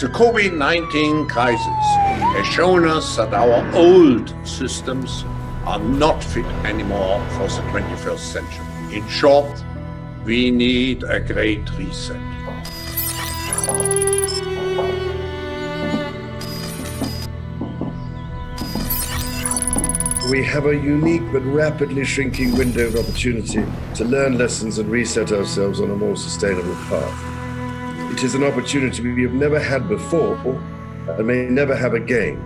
The COVID-19 crisis has shown us that our old systems are not fit anymore for the 21st century. In short, we need a great reset. We have a unique but rapidly shrinking window of opportunity to learn lessons and reset ourselves on a more sustainable path. It is an opportunity we have never had before and may never have again.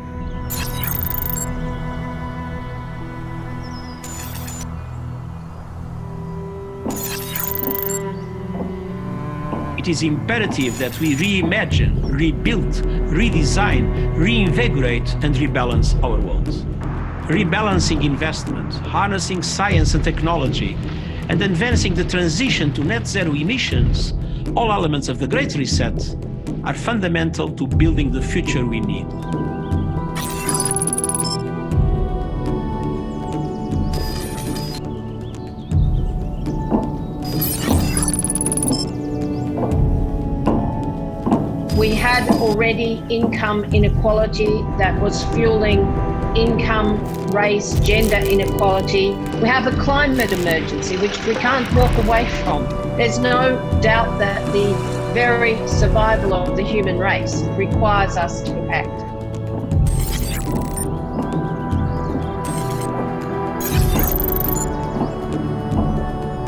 It is imperative that we reimagine, rebuild, redesign, reinvigorate and rebalance our world. Rebalancing investment, harnessing science and technology, and advancing the transition to net zero emissions, all elements of the Great Reset, are fundamental to building the future we need. We had already income inequality that was fueling income, race, gender inequality. We have a climate emergency, which we can't walk away from. There's no doubt that the very survival of the human race requires us to act.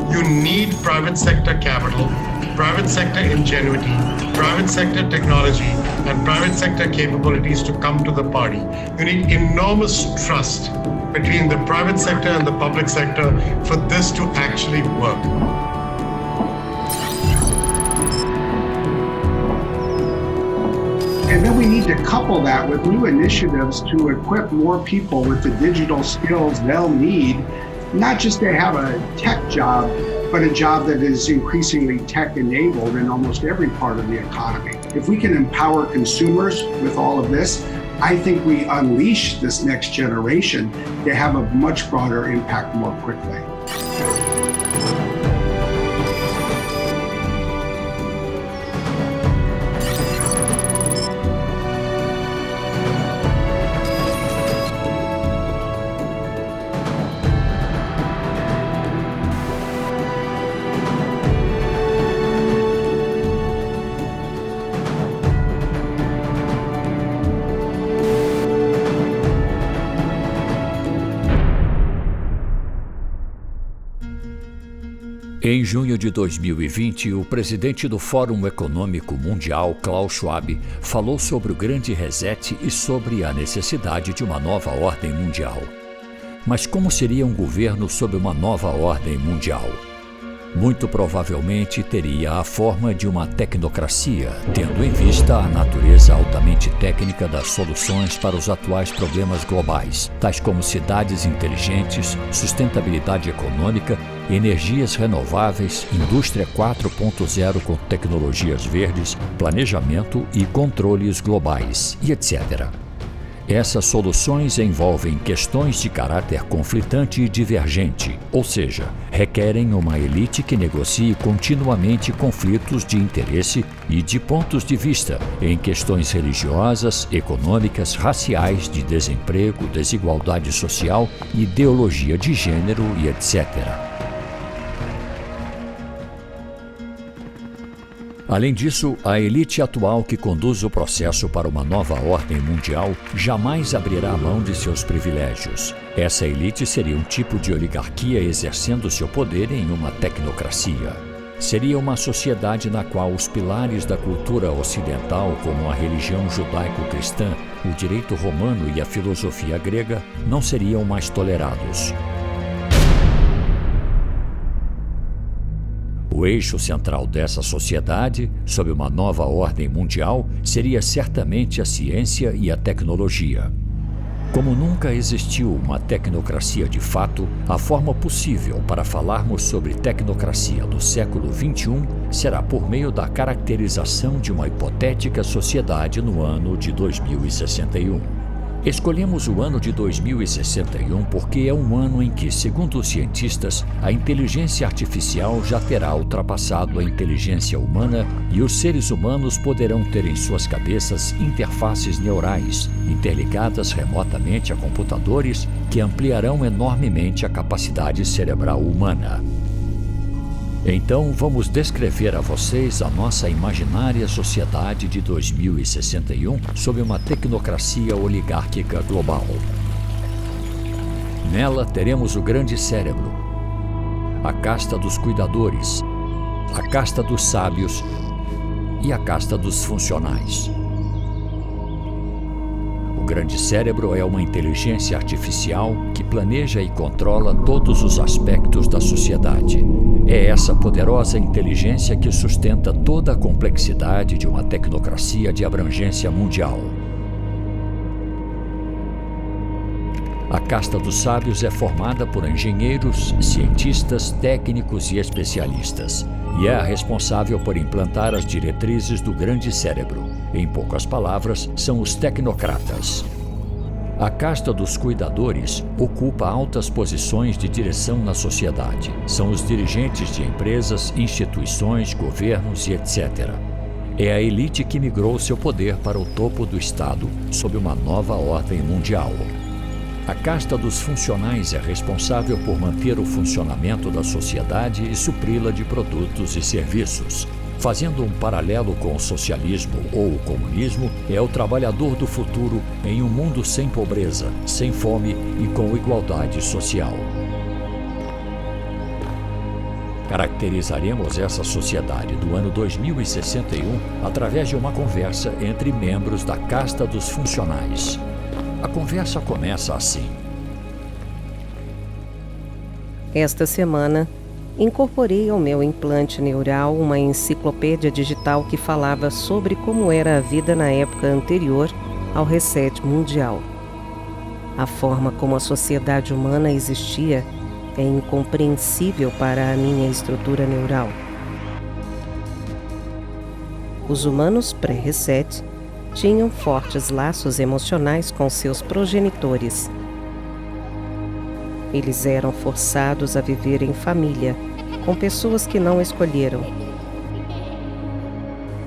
You need private sector capital, private sector ingenuity, private sector technology, and private sector capabilities to come to the party. You need enormous trust between the private sector and the public sector for this to actually work. And then we need to couple that with new initiatives to equip more people with the digital skills they'll need, not just to have a tech job, but a job that is increasingly tech-enabled in almost every part of the economy. If we can empower consumers with all of this, I think we unleash this next generation to have a much broader impact more quickly. Em junho de 2020, o presidente do Fórum Econômico Mundial, Klaus Schwab, falou sobre o Grande Reset e sobre a necessidade de uma nova ordem mundial. Mas como seria um governo sob uma nova ordem mundial? Muito provavelmente teria a forma de uma tecnocracia, tendo em vista a natureza altamente técnica das soluções para os atuais problemas globais, tais como cidades inteligentes, sustentabilidade econômica, energias renováveis, indústria 4.0 com tecnologias verdes, planejamento e controles globais, e etc. Essas soluções envolvem questões de caráter conflitante e divergente, ou seja, requerem uma elite que negocie continuamente conflitos de interesse e de pontos de vista em questões religiosas, econômicas, raciais, de desemprego, desigualdade social, ideologia de gênero e etc. Além disso, a elite atual que conduz o processo para uma nova ordem mundial jamais abrirá mão de seus privilégios. Essa elite seria um tipo de oligarquia exercendo seu poder em uma tecnocracia. Seria uma sociedade na qual os pilares da cultura ocidental, como a religião judaico-cristã, o direito romano e a filosofia grega, não seriam mais tolerados. O eixo central dessa sociedade, sob uma nova ordem mundial, seria certamente a ciência e a tecnologia. Como nunca existiu uma tecnocracia de fato, a forma possível para falarmos sobre tecnocracia do século XXI será por meio da caracterização de uma hipotética sociedade no ano de 2061. Escolhemos o ano de 2061 porque é um ano em que, segundo os cientistas, a inteligência artificial já terá ultrapassado a inteligência humana e os seres humanos poderão ter em suas cabeças interfaces neurais, interligadas remotamente a computadores que ampliarão enormemente a capacidade cerebral humana. Então, vamos descrever a vocês a nossa imaginária sociedade de 2061 sob uma tecnocracia oligárquica global. Nela teremos o grande cérebro, a casta dos cuidadores, a casta dos sábios e a casta dos funcionais. O grande cérebro é uma inteligência artificial que planeja e controla todos os aspectos da sociedade. É essa poderosa inteligência que sustenta toda a complexidade de uma tecnocracia de abrangência mundial. A casta dos sábios é formada por engenheiros, cientistas, técnicos e especialistas, e é a responsável por implantar as diretrizes do grande cérebro. Em poucas palavras, são os tecnocratas. A casta dos cuidadores ocupa altas posições de direção na sociedade. São os dirigentes de empresas, instituições, governos e etc. É a elite que migrou seu poder para o topo do Estado, sob uma nova ordem mundial. A casta dos funcionais é responsável por manter o funcionamento da sociedade e supri-la de produtos e serviços. Fazendo um paralelo com o socialismo ou o comunismo, é o trabalhador do futuro em um mundo sem pobreza, sem fome e com igualdade social. Caracterizaremos essa sociedade do ano 2061 através de uma conversa entre membros da casta dos funcionais. A conversa começa assim. Esta semana, incorporei ao meu implante neural uma enciclopédia digital que falava sobre como era a vida na época anterior ao reset mundial. A forma como a sociedade humana existia é incompreensível para a minha estrutura neural. Os humanos pré-reset tinham fortes laços emocionais com seus progenitores. Eles eram forçados a viver em família, com pessoas que não escolheram.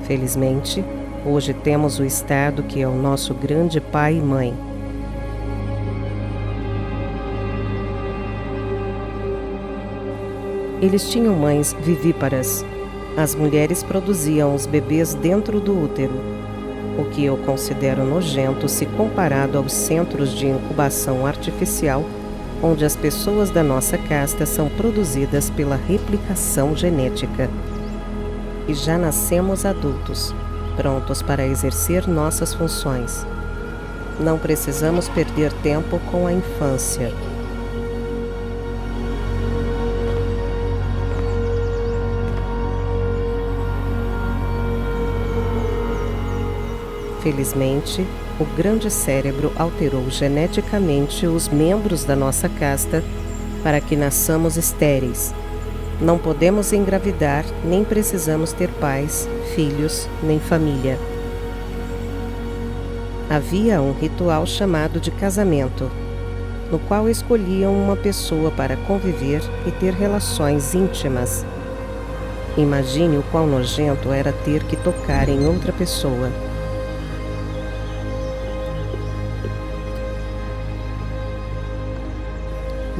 Felizmente, hoje temos o Estado que é o nosso grande pai e mãe. Eles tinham mães vivíparas. As mulheres produziam os bebês dentro do útero, o que eu considero nojento se comparado aos centros de incubação artificial, onde as pessoas da nossa casta são produzidas pela replicação genética. E já nascemos adultos, prontos para exercer nossas funções. Não precisamos perder tempo com a infância. Felizmente, o grande cérebro alterou geneticamente os membros da nossa casta para que nasçamos estéreis. Não podemos engravidar, nem precisamos ter pais, filhos, nem família. Havia um ritual chamado de casamento, no qual escolhiam uma pessoa para conviver e ter relações íntimas. Imagine o quão nojento era ter que tocar em outra pessoa.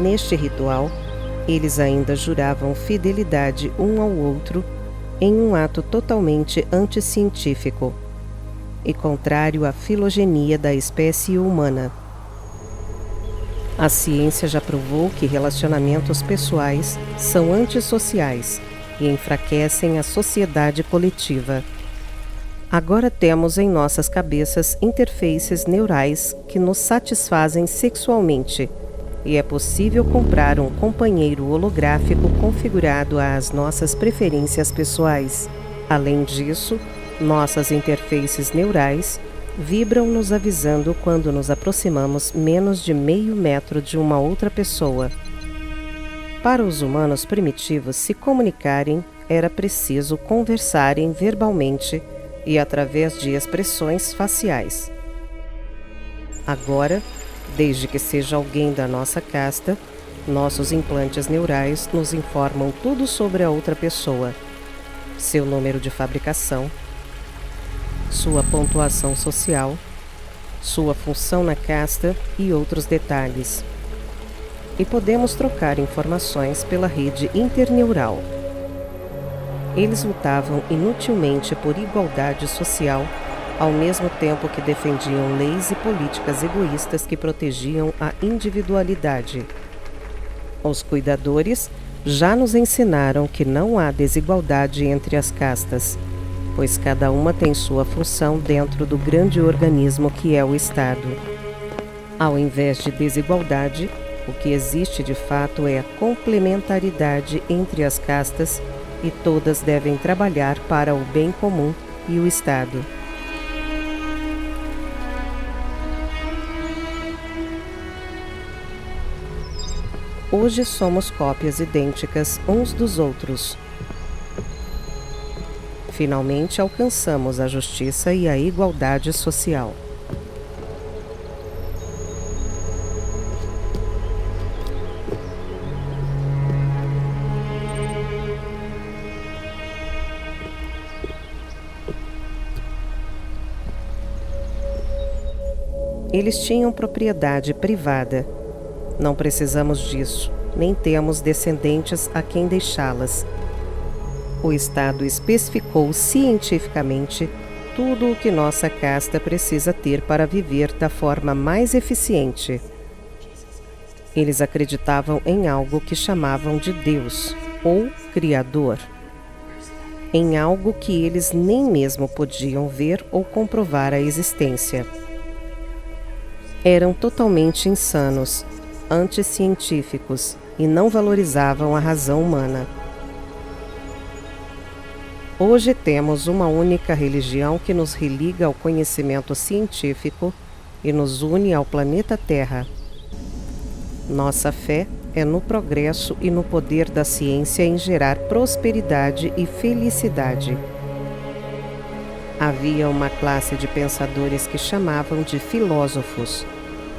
Neste ritual, eles ainda juravam fidelidade um ao outro em um ato totalmente anticientífico e contrário à filogenia da espécie humana. A ciência já provou que relacionamentos pessoais são antissociais e enfraquecem a sociedade coletiva. Agora temos em nossas cabeças interfaces neurais que nos satisfazem sexualmente, e é possível comprar um companheiro holográfico configurado às nossas preferências pessoais. Além disso, nossas interfaces neurais vibram nos avisando quando nos aproximamos menos de meio metro de uma outra pessoa. Para os humanos primitivos se comunicarem, era preciso conversarem verbalmente e através de expressões faciais. Agora, desde que seja alguém da nossa casta, nossos implantes neurais nos informam tudo sobre a outra pessoa, seu número de fabricação, sua pontuação social, sua função na casta e outros detalhes. E podemos trocar informações pela rede interneural. Eles lutavam inutilmente por igualdade social, ao mesmo tempo que defendiam leis e políticas egoístas que protegiam a individualidade. Os cuidadores já nos ensinaram que não há desigualdade entre as castas, pois cada uma tem sua função dentro do grande organismo que é o Estado. Ao invés de desigualdade, o que existe de fato é a complementaridade entre as castas e todas devem trabalhar para o bem comum e o Estado. Hoje somos cópias idênticas uns dos outros. Finalmente alcançamos a justiça e a igualdade social. Eles tinham propriedade privada. Não precisamos disso, nem temos descendentes a quem deixá-las. O Estado especificou cientificamente tudo o que nossa casta precisa ter para viver da forma mais eficiente. Eles acreditavam em algo que chamavam de Deus, ou Criador. Em algo que eles nem mesmo podiam ver ou comprovar a existência. Eram totalmente insanos, anticientíficos e não valorizavam a razão humana. Hoje temos uma única religião que nos religa ao conhecimento científico e nos une ao planeta Terra. Nossa fé é no progresso e no poder da ciência em gerar prosperidade e felicidade. Havia uma classe de pensadores que chamavam de filósofos,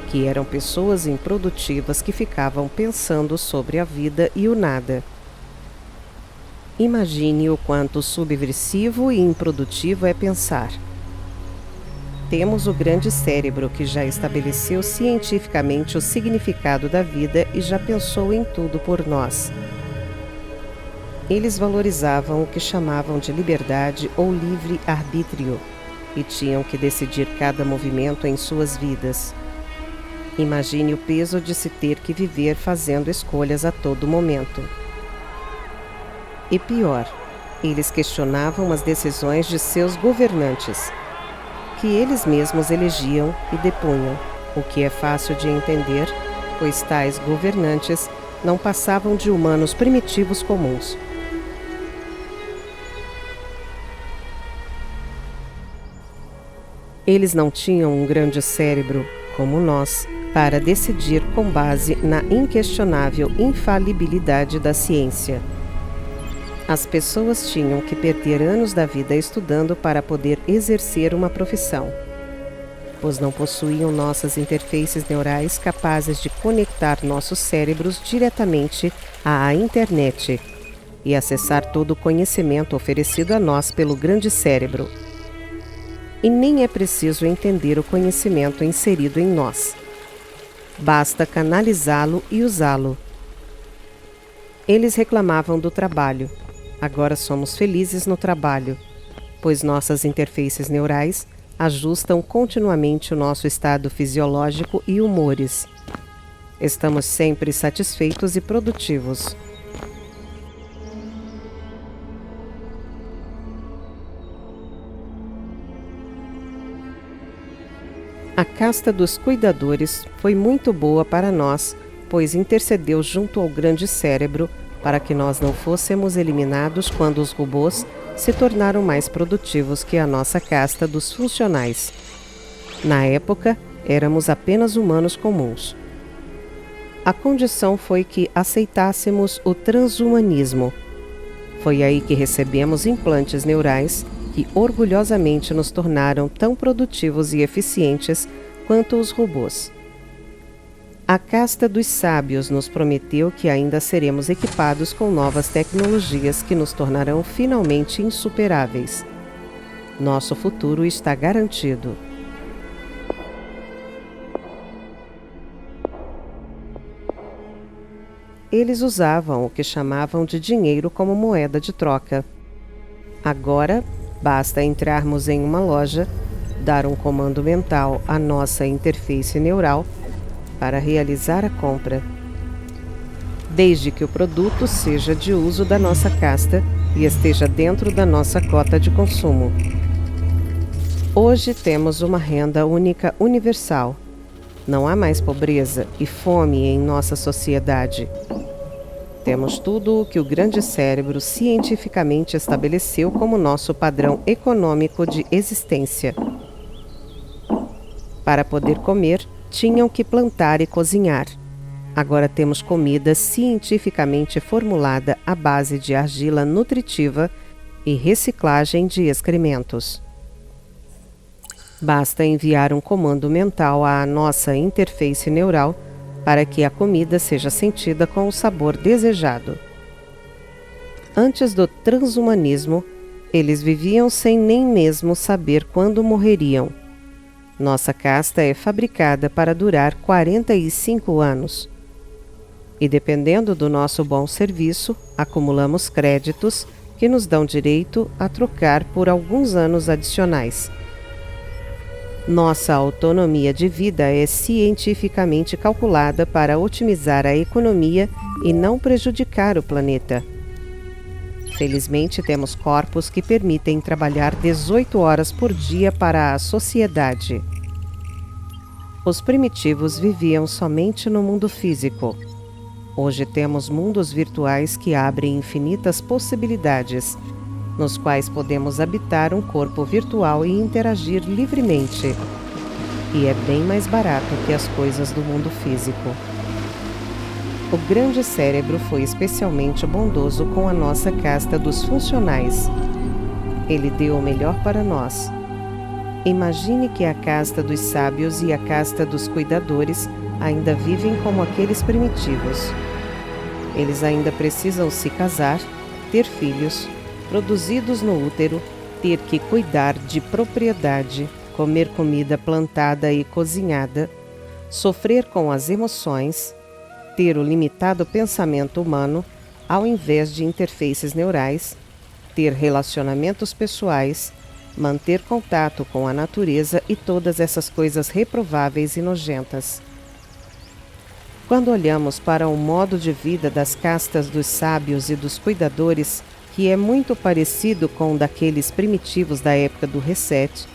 que eram pessoas improdutivas que ficavam pensando sobre a vida e o nada. Imagine o quanto subversivo e improdutivo é pensar. Temos o grande cérebro que já estabeleceu cientificamente o significado da vida e já pensou em tudo por nós. Eles valorizavam o que chamavam de liberdade ou livre-arbítrio e tinham que decidir cada movimento em suas vidas. Imagine o peso de se ter que viver fazendo escolhas a todo momento. E pior, eles questionavam as decisões de seus governantes, que eles mesmos elegiam e depunham, o que é fácil de entender, pois tais governantes não passavam de humanos primitivos comuns. Eles não tinham um grande cérebro, como nós, para decidir com base na inquestionável infalibilidade da ciência. As pessoas tinham que perder anos da vida estudando para poder exercer uma profissão, pois não possuíam nossas interfaces neurais capazes de conectar nossos cérebros diretamente à internet e acessar todo o conhecimento oferecido a nós pelo grande cérebro. E nem é preciso entender o conhecimento inserido em nós. Basta canalizá-lo e usá-lo. Eles reclamavam do trabalho. Agora somos felizes no trabalho, pois nossas interfaces neurais ajustam continuamente o nosso estado fisiológico e humores. Estamos sempre satisfeitos e produtivos. A casta dos cuidadores foi muito boa para nós, pois intercedeu junto ao grande cérebro para que nós não fôssemos eliminados quando os robôs se tornaram mais produtivos que a nossa casta dos funcionais. Na época, éramos apenas humanos comuns. A condição foi que aceitássemos o transhumanismo. Foi aí que recebemos implantes neurais que orgulhosamente nos tornaram tão produtivos e eficientes quanto os robôs. A casta dos sábios nos prometeu que ainda seremos equipados com novas tecnologias que nos tornarão finalmente insuperáveis. Nosso futuro está garantido. Eles usavam o que chamavam de dinheiro como moeda de troca. Agora, basta entrarmos em uma loja, dar um comando mental à nossa interface neural para realizar a compra, desde que o produto seja de uso da nossa casta e esteja dentro da nossa cota de consumo. Hoje temos uma renda única universal. Não há mais pobreza e fome em nossa sociedade. Temos tudo o que o grande cérebro cientificamente estabeleceu como nosso padrão econômico de existência. Para poder comer, tinham que plantar e cozinhar. Agora temos comida cientificamente formulada à base de argila nutritiva e reciclagem de excrementos. Basta enviar um comando mental à nossa interface neural para que a comida seja sentida com o sabor desejado. Antes do transhumanismo, eles viviam sem nem mesmo saber quando morreriam. Nossa casta é fabricada para durar 45 anos. E dependendo do nosso bom serviço, acumulamos créditos que nos dão direito a trocar por alguns anos adicionais. Nossa autonomia de vida é cientificamente calculada para otimizar a economia e não prejudicar o planeta. Felizmente, temos corpos que permitem trabalhar 18 horas por dia para a sociedade. Os primitivos viviam somente no mundo físico. Hoje temos mundos virtuais que abrem infinitas possibilidades, nos quais podemos habitar um corpo virtual e interagir livremente. E é bem mais barato que as coisas do mundo físico. O grande cérebro foi especialmente bondoso com a nossa casta dos funcionais. Ele deu o melhor para nós. Imagine que a casta dos sábios e a casta dos cuidadores ainda vivem como aqueles primitivos. Eles ainda precisam se casar, ter filhos, produzidos no útero, ter que cuidar de propriedade, comer comida plantada e cozinhada, sofrer com as emoções, ter o limitado pensamento humano, ao invés de interfaces neurais, ter relacionamentos pessoais, manter contato com a natureza e todas essas coisas reprováveis e nojentas. Quando olhamos para o modo de vida das castas dos sábios e dos cuidadores, que é muito parecido com o daqueles primitivos da época do Reset,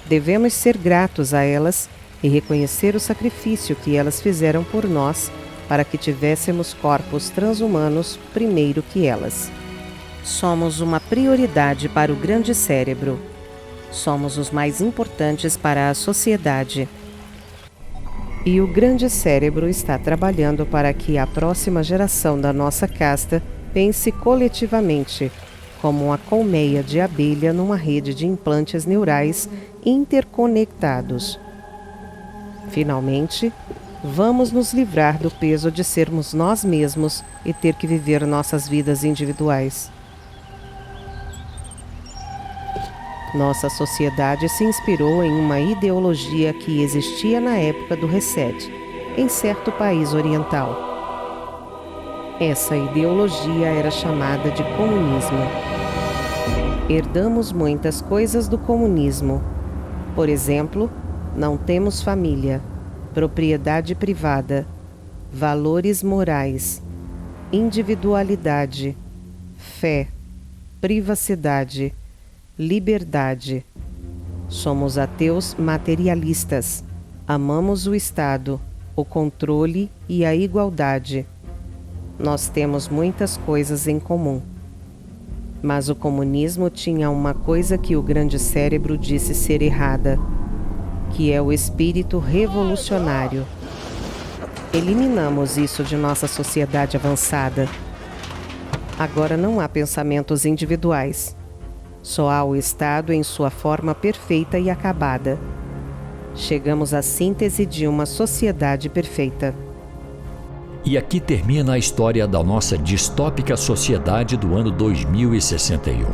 devemos ser gratos a elas e reconhecer o sacrifício que elas fizeram por nós para que tivéssemos corpos transhumanos primeiro que elas. Somos uma prioridade para o grande cérebro. Somos os mais importantes para a sociedade. E o grande cérebro está trabalhando para que a próxima geração da nossa casta pense coletivamente, como uma colmeia de abelha numa rede de implantes neurais interconectados. Finalmente, vamos nos livrar do peso de sermos nós mesmos e ter que viver nossas vidas individuais. Nossa sociedade se inspirou em uma ideologia que existia na época do Reset, em certo país oriental. Essa ideologia era chamada de comunismo. Herdamos muitas coisas do comunismo. Por exemplo, não temos família, propriedade privada, valores morais, individualidade, fé, privacidade, liberdade. Somos ateus materialistas. Amamos o Estado, o controle e a igualdade. Nós temos muitas coisas em comum. Mas o comunismo tinha uma coisa que o grande cérebro disse ser errada, que é o espírito revolucionário. Eliminamos isso de nossa sociedade avançada. Agora não há pensamentos individuais. Só há o Estado em sua forma perfeita e acabada. chegamos à síntese de uma sociedade perfeita. E aqui termina a história da nossa distópica sociedade do ano 2061.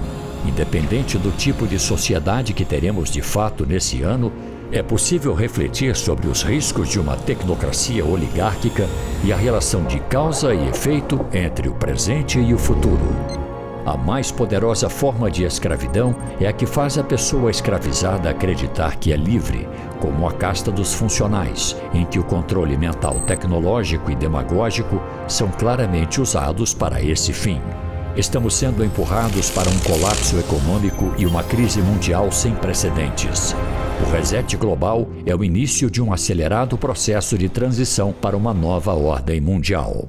Independente do tipo de sociedade que teremos de fato nesse ano, é possível refletir sobre os riscos de uma tecnocracia oligárquica e a relação de causa e efeito entre o presente e o futuro. A mais poderosa forma de escravidão é a que faz a pessoa escravizada acreditar que é livre, como a casta dos funcionais, em que o controle mental tecnológico e demagógico são claramente usados para esse fim. Estamos sendo empurrados para um colapso econômico e uma crise mundial sem precedentes. O reset global é o início de um acelerado processo de transição para uma nova ordem mundial.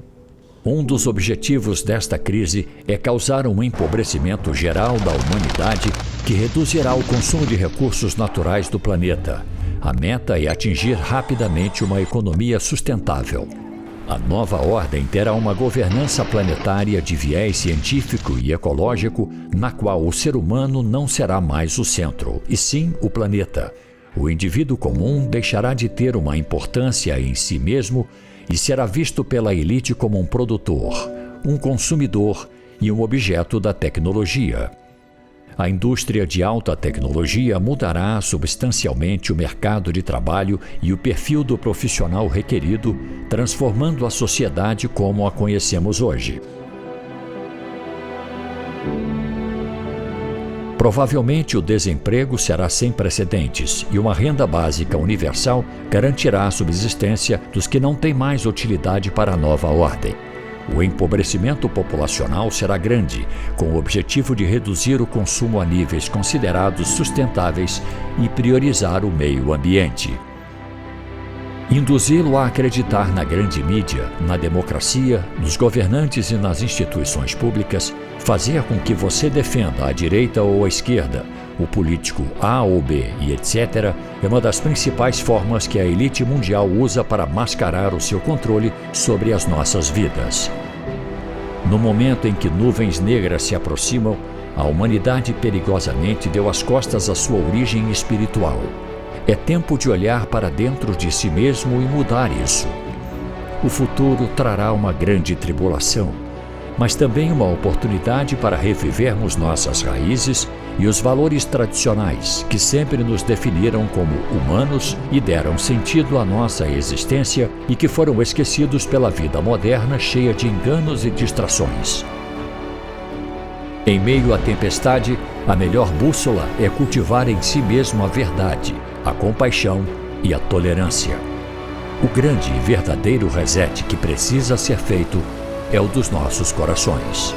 Um dos objetivos desta crise é causar um empobrecimento geral da humanidade que reduzirá o consumo de recursos naturais do planeta. A meta é atingir rapidamente uma economia sustentável. A nova ordem terá uma governança planetária de viés científico e ecológico, na qual o ser humano não será mais o centro, e sim o planeta. O indivíduo comum deixará de ter uma importância em si mesmo e será visto pela elite como um produtor, um consumidor e um objeto da tecnologia. A indústria de alta tecnologia mudará substancialmente o mercado de trabalho e o perfil do profissional requerido, transformando a sociedade como a conhecemos hoje. Provavelmente o desemprego será sem precedentes e uma renda básica universal garantirá a subsistência dos que não têm mais utilidade para a nova ordem. O empobrecimento populacional será grande, com o objetivo de reduzir o consumo a níveis considerados sustentáveis e priorizar o meio ambiente. Induzi-lo a acreditar na grande mídia, na democracia, nos governantes e nas instituições públicas, fazer com que você defenda a direita ou a esquerda, o político A ou B e etc., é uma das principais formas que a elite mundial usa para mascarar o seu controle sobre as nossas vidas. No momento em que nuvens negras se aproximam, a humanidade perigosamente deu as costas à sua origem espiritual. É tempo de olhar para dentro de si mesmo e mudar isso. O futuro trará uma grande tribulação, mas também uma oportunidade para revivermos nossas raízes e os valores tradicionais que sempre nos definiram como humanos e deram sentido à nossa existência e que foram esquecidos pela vida moderna cheia de enganos e distrações. Em meio à tempestade, a melhor bússola é cultivar em si mesmo a verdade, a compaixão e a tolerância. O grande e verdadeiro reset que precisa ser feito é o dos nossos corações.